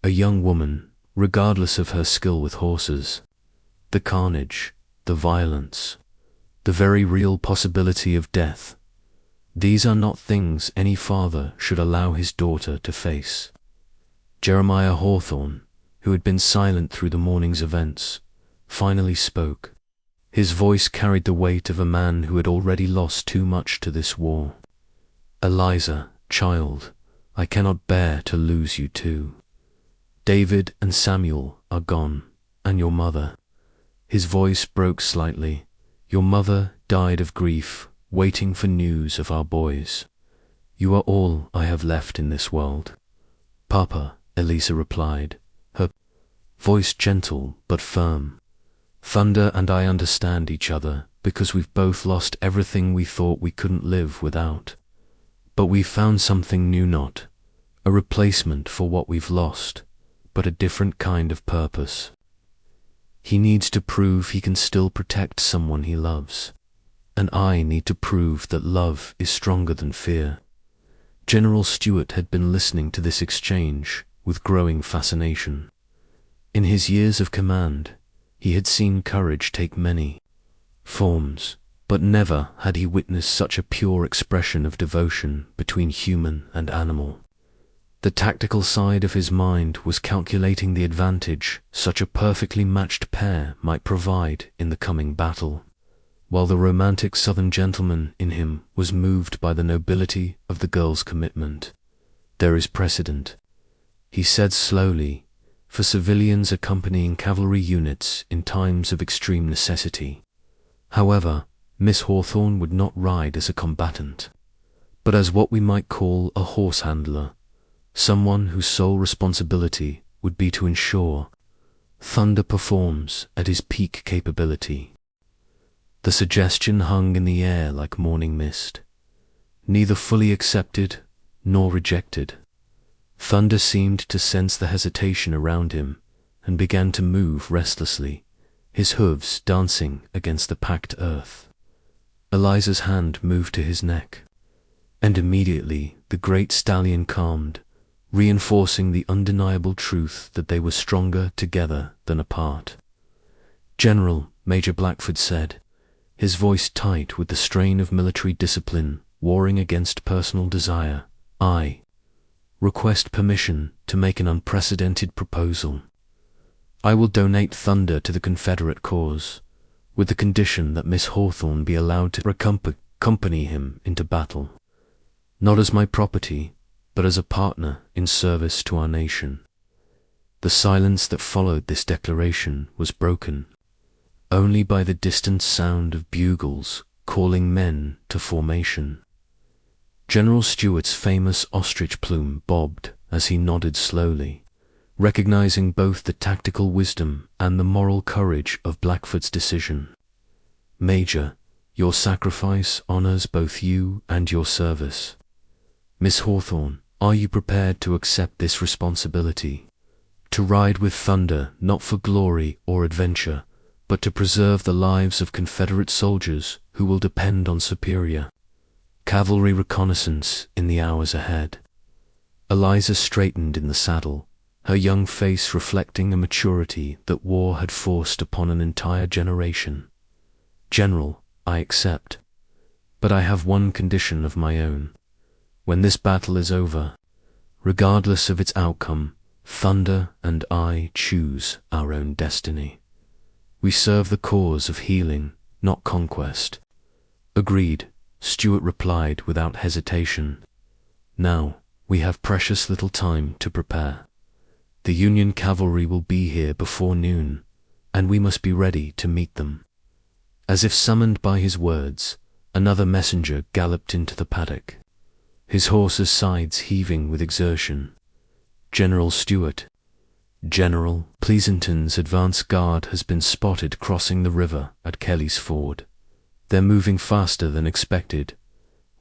a young woman, regardless of her skill with horses. The carnage, the violence, the very real possibility of death, these are not things any father should allow his daughter to face. Jeremiah Hawthorne, who had been silent through the morning's events, finally spoke. His voice carried the weight of a man who had already lost too much to this war. Eliza, child, I cannot bear to lose you too. David and Samuel are gone, and your mother. His voice broke slightly. Your mother died of grief, waiting for news of our boys. You are all I have left in this world. Papa, Elisa replied, her voice gentle but firm. Thunder and I understand each other because we've both lost everything we thought we couldn't live without. But we've found something new, not a replacement for what we've lost, but a different kind of purpose. He needs to prove he can still protect someone he loves, and I need to prove that love is stronger than fear. General Stewart had been listening to this exchange with growing fascination. In his years of command, he had seen courage take many forms, but never had he witnessed such a pure expression of devotion between human and animal. The tactical side of his mind was calculating the advantage such a perfectly matched pair might provide in the coming battle, while the romantic Southern gentleman in him was moved by the nobility of the girl's commitment. There is precedent, he said slowly, for civilians accompanying cavalry units in times of extreme necessity. However, Miss Hawthorne would not ride as a combatant, but as what we might call a horse handler, someone whose sole responsibility would be to ensure Thunder performs at his peak capability. The suggestion hung in the air like morning mist, neither fully accepted nor rejected. Thunder seemed to sense the hesitation around him and began to move restlessly, his hooves dancing against the packed earth. Eliza's hand moved to his neck, and immediately the great stallion calmed, reinforcing the undeniable truth that they were stronger together than apart. General, Major Blackford said, his voice tight with the strain of military discipline warring against personal desire, I request permission to make an unprecedented proposal. I will donate Thunder to the Confederate cause, with the condition that Miss Hawthorne be allowed to accompany him into battle, not as my property, but as a partner in service to our nation. The silence that followed this declaration was broken only by the distant sound of bugles calling men to formation. General Stuart's famous ostrich plume bobbed as he nodded slowly, recognizing both the tactical wisdom and the moral courage of Blackfoot's decision. Major, your sacrifice honors both you and your service. Miss Hawthorne, are you prepared to accept this responsibility? To ride with Thunder not for glory or adventure, but to preserve the lives of Confederate soldiers who will depend on superior cavalry reconnaissance in the hours ahead. Eliza straightened in the saddle, her young face reflecting a maturity that war had forced upon an entire generation. General, I accept, but I have one condition of my own. When this battle is over, regardless of its outcome, Thunder and I choose our own destiny. We serve the cause of healing, not conquest. Agreed, Stuart replied without hesitation. Now, we have precious little time to prepare. The Union cavalry will be here before noon, and we must be ready to meet them. As if summoned by his words, another messenger galloped into the paddock, his horse's sides heaving with exertion. General Stuart. General, Pleasanton's advance guard has been spotted crossing the river at Kelly's Ford. They're moving faster than expected.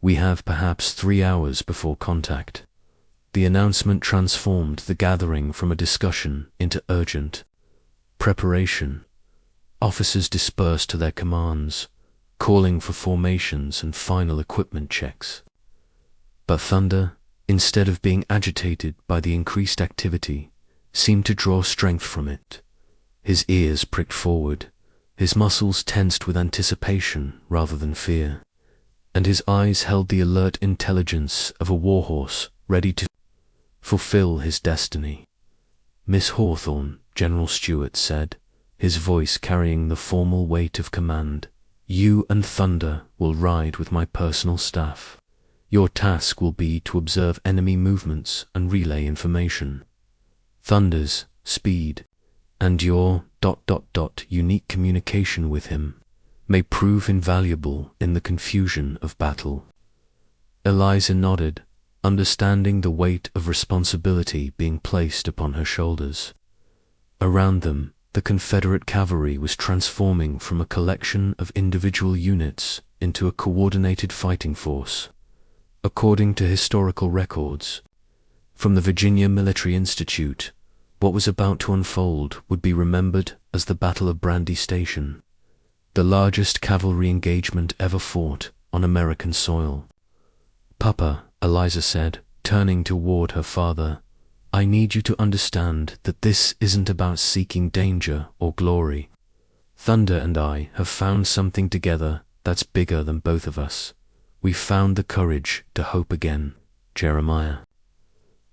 We have perhaps 3 hours before contact. The announcement transformed the gathering from a discussion into urgent preparation. Officers dispersed to their commands, calling for formations and final equipment checks. But Thunder, instead of being agitated by the increased activity, seemed to draw strength from it. His ears pricked forward, his muscles tensed with anticipation rather than fear, and his eyes held the alert intelligence of a warhorse ready to fulfill his destiny. Miss Hawthorne, General Stuart said, his voice carrying the formal weight of command, you and Thunder will ride with my personal staff. Your task will be to observe enemy movements and relay information. Thunder's speed and your ... unique communication with him may prove invaluable in the confusion of battle. Eliza nodded, understanding the weight of responsibility being placed upon her shoulders. Around them, the Confederate cavalry was transforming from a collection of individual units into a coordinated fighting force. According to historical records from the Virginia Military Institute, what was about to unfold would be remembered as the Battle of Brandy Station, the largest cavalry engagement ever fought on American soil. Papa, Eliza said, turning toward her father, I need you to understand that this isn't about seeking danger or glory. Thunder and I have found something together that's bigger than both of us. We've found the courage to hope again, Jeremiah.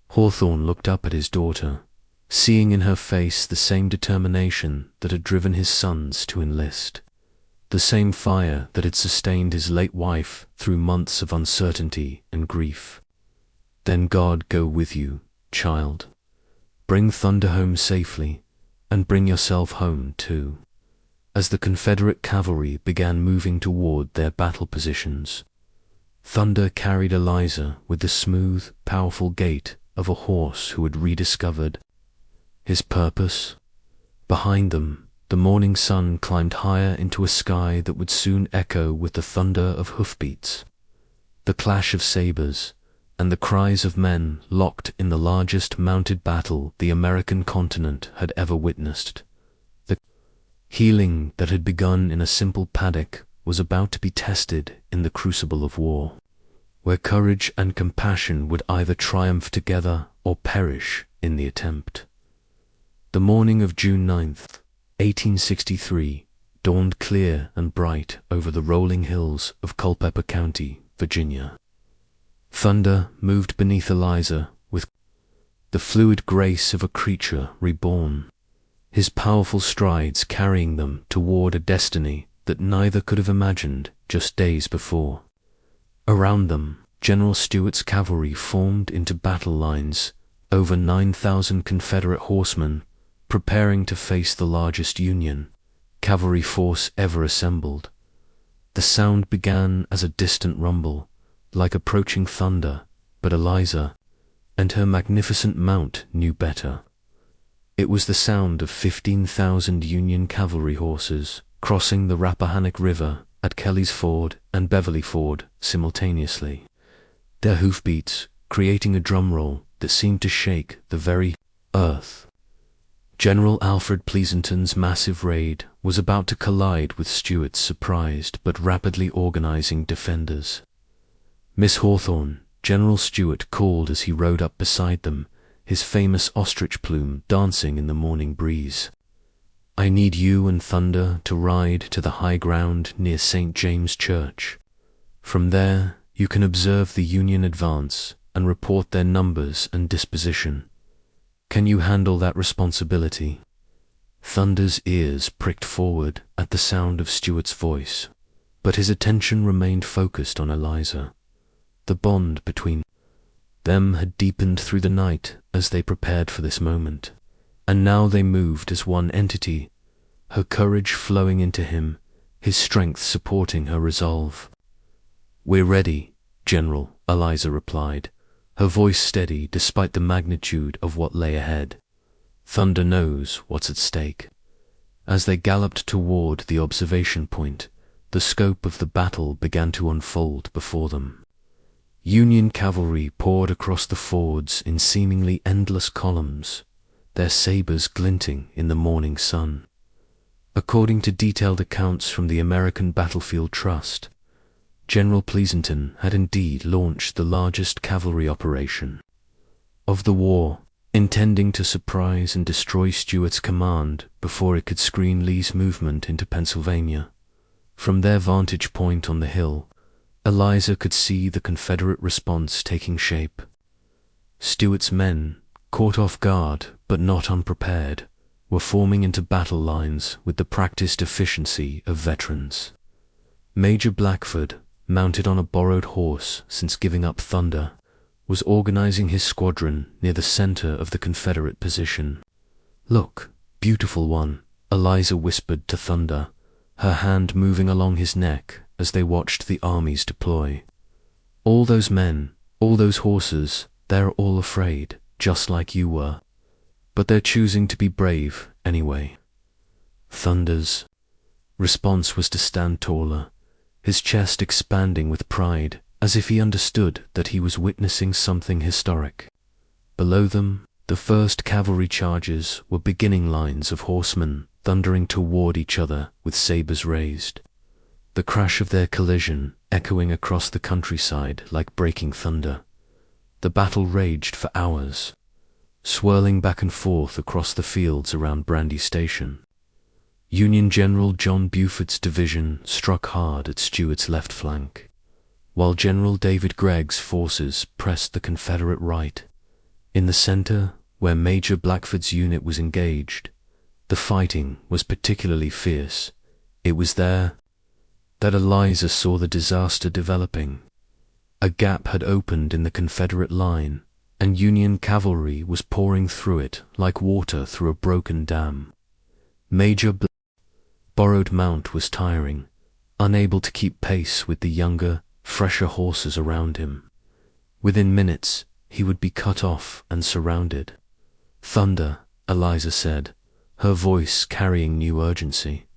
Hawthorne looked up at his daughter, seeing in her face the same determination that had driven his sons to enlist, the same fire that had sustained his late wife through months of uncertainty and grief. Then God go with you, child. Bring Thunder home safely, and bring yourself home too. As the Confederate cavalry began moving toward their battle positions, Thunder carried Eliza with the smooth, powerful gait of a horse who had rediscovered his purpose. Behind them, the morning sun climbed higher into a sky that would soon echo with the thunder of hoofbeats, the clash of sabers, and the cries of men locked in the largest mounted battle the American continent had ever witnessed. The healing that had begun in a simple paddock was about to be tested in the crucible of war, where courage and compassion would either triumph together or perish in the attempt. The morning of June 9th, 1863, dawned clear and bright over the rolling hills of Culpeper County, Virginia. Thunder moved beneath Eliza with the fluid grace of a creature reborn, his powerful strides carrying them toward a destiny that neither could have imagined just days before. Around them, General Stuart's cavalry formed into battle lines, over 9,000 Confederate horsemen, preparing to face the largest Union cavalry force ever assembled. The sound began as a distant rumble, like approaching thunder, but Eliza and her magnificent mount knew better. It was the sound of 15,000 Union cavalry horses crossing the Rappahannock River at Kelly's Ford and Beverly Ford simultaneously, their hoofbeats creating a drumroll that seemed to shake the very earth. General Alfred Pleasonton's massive raid was about to collide with Stuart's surprised but rapidly organizing defenders. Miss Hawthorne, General Stuart called as he rode up beside them, his famous ostrich plume dancing in the morning breeze. I need you and Thunder to ride to the high ground near St. James Church. From there, you can observe the Union advance and report their numbers and disposition. Can you handle that responsibility? Thunder's ears pricked forward at the sound of Stuart's voice, but his attention remained focused on Eliza. The bond between them had deepened through the night as they prepared for this moment, and now they moved as one entity, her courage flowing into him, his strength supporting her resolve. We're ready, General, Eliza replied, her voice steady despite the magnitude of what lay ahead. Thunder knows what's at stake. As they galloped toward the observation point, the scope of the battle began to unfold before them. Union cavalry poured across the fords in seemingly endless columns, their sabers glinting in the morning sun. According to detailed accounts from the American Battlefield Trust, General Pleasonton had indeed launched the largest cavalry operation of the war, intending to surprise and destroy Stuart's command before it could screen Lee's movement into Pennsylvania. From their vantage point on the hill, Eliza could see the Confederate response taking shape. Stuart's men, caught off guard but not unprepared, were forming into battle lines with the practiced efficiency of veterans. Major Blackford, mounted on a borrowed horse since giving up Thunder, was organizing his squadron near the center of the Confederate position. Look, beautiful one, Eliza whispered to Thunder, her hand moving along his neck as they watched the armies deploy. All those men, all those horses, they're all afraid, just like you were. But they're choosing to be brave anyway. Thunder's response was to stand taller, his chest expanding with pride, as if he understood that he was witnessing something historic. Below them, the first cavalry charges were beginning lines of horsemen thundering toward each other with sabers raised. The crash of their collision echoing across the countryside like breaking thunder. The battle raged for hours, swirling back and forth across the fields around Brandy Station. Union General John Buford's division struck hard at Stuart's left flank, while General David Gregg's forces pressed the Confederate right. In the center, where Major Blackford's unit was engaged, the fighting was particularly fierce. It was there that Eliza saw the disaster developing. A gap had opened in the Confederate line, and Union cavalry was pouring through it like water through a broken dam. Major Blackford's borrowed mount was tiring, unable to keep pace with the younger, fresher horses around him. Within minutes, he would be cut off and surrounded. Thunder, Eliza said, her voice carrying new urgency.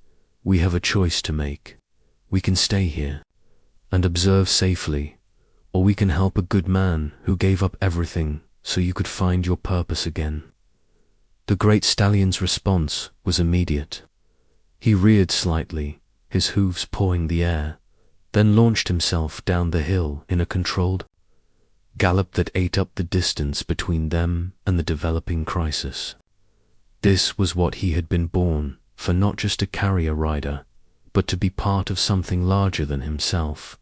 We have a choice to make. We can stay here and observe safely, or we can help a good man who gave up everything so you could find your purpose again. The great stallion's response was immediate. He reared slightly, his hooves pawing the air, then launched himself down the hill in a controlled gallop that ate up the distance between them and the developing crisis. This was what he had been born for, not just to carry a rider, but to be part of something larger than himself.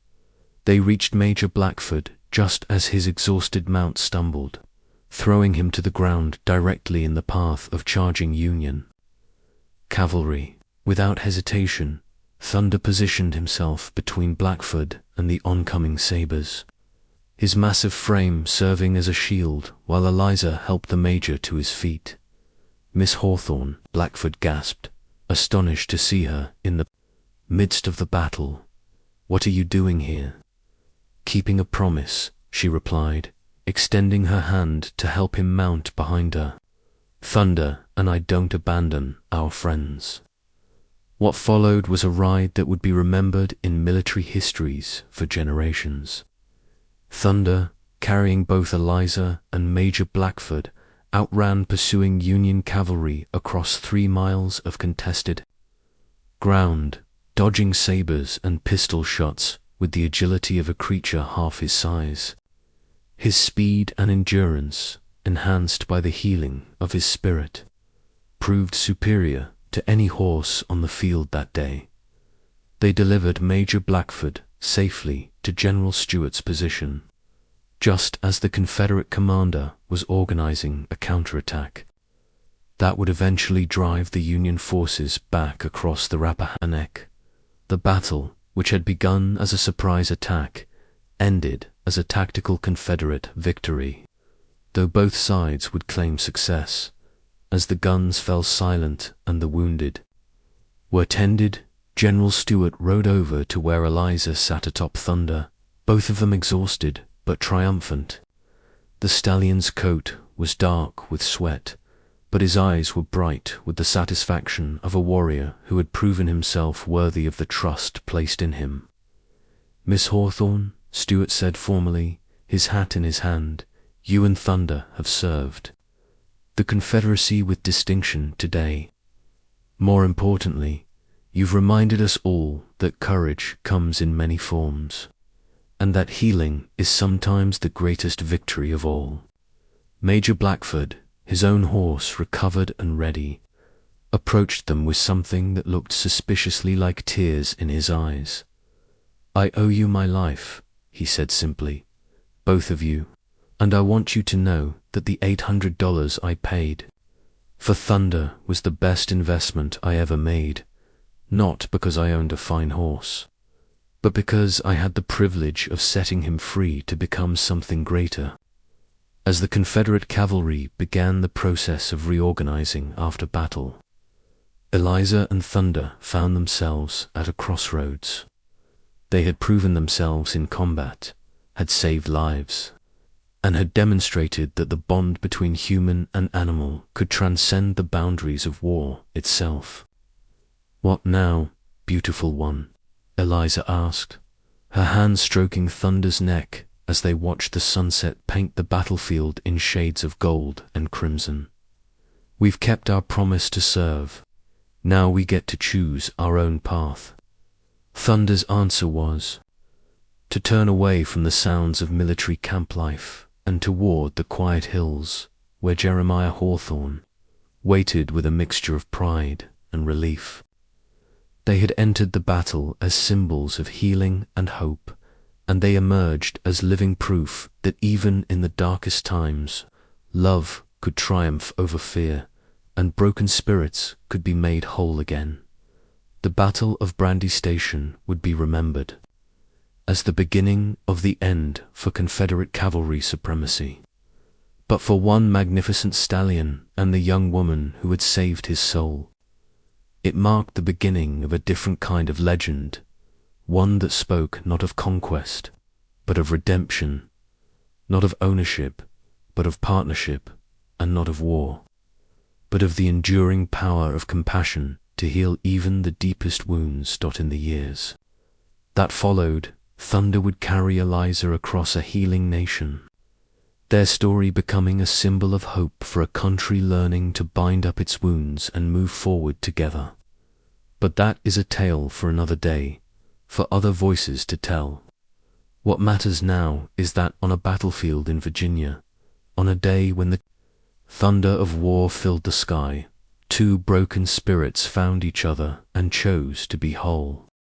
They reached Major Blackford just as his exhausted mount stumbled, throwing him to the ground directly in the path of charging Union cavalry. Without hesitation, Thunder positioned himself between Blackford and the oncoming sabers, his massive frame serving as a shield while Eliza helped the Major to his feet. Miss Hawthorne, Blackford gasped, astonished to see her in the midst of the battle. "What are you doing here?" "Keeping a promise," she replied, extending her hand to help him mount behind her. "Thunder and I don't abandon our friends." What followed was a ride that would be remembered in military histories for generations. Thunder, carrying both Eliza and Major Blackford, outran pursuing Union cavalry across 3 miles of contested ground, dodging sabers and pistol shots with the agility of a creature half his size. His speed and endurance, enhanced by the healing of his spirit, proved superior to any horse on the field that day. They delivered Major Blackford safely to General Stuart's position, just as the Confederate commander was organizing a counterattack that would eventually drive the Union forces back across the Rappahannock. The battle, which had begun as a surprise attack, ended as a tactical Confederate victory, though both sides would claim success, as the guns fell silent and the wounded were tended. General Stuart rode over to where Eliza sat atop Thunder, both of them exhausted but triumphant. The stallion's coat was dark with sweat, but his eyes were bright with the satisfaction of a warrior who had proven himself worthy of the trust placed in him. "Miss Hawthorne," Stuart said formally, his hat in his hand, "you and Thunder have served the Confederacy with distinction today. More importantly, you've reminded us all that courage comes in many forms, and that healing is sometimes the greatest victory of all." Major Blackford, his own horse recovered and ready, approached them with something that looked suspiciously like tears in his eyes. "I owe you my life," he said simply, "both of you, and I want you to know that the $800 I paid for Thunder was the best investment I ever made, not because I owned a fine horse, but because I had the privilege of setting him free to become something greater." As the Confederate cavalry began the process of reorganizing after battle, Eliza and Thunder found themselves at a crossroads. They had proven themselves in combat, had saved lives, and had demonstrated that the bond between human and animal could transcend the boundaries of war itself. "What now, beautiful one?" Eliza asked, her hand stroking Thunder's neck as they watched the sunset paint the battlefield in shades of gold and crimson. "We've kept our promise to serve. Now we get to choose our own path." Thunder's answer was to turn away from the sounds of military camp life and toward the quiet hills where Jeremiah Hawthorne waited with a mixture of pride and relief. They had entered the battle as symbols of healing and hope, and they emerged as living proof that even in the darkest times, love could triumph over fear, and broken spirits could be made whole again. The Battle of Brandy Station would be remembered as the beginning of the end for Confederate cavalry supremacy, but for one magnificent stallion and the young woman who had saved his soul, it marked the beginning of a different kind of legend, one that spoke not of conquest, but of redemption, not of ownership, but of partnership, and not of war, but of the enduring power of compassion to heal even the deepest wounds in the years that followed. Thunder would carry Eliza across a healing nation, their story becoming a symbol of hope for a country learning to bind up its wounds and move forward together. But that is a tale for another day, for other voices to tell. What matters now is that on a battlefield in Virginia, on a day when the thunder of war filled the sky, two broken spirits found each other and chose to be whole.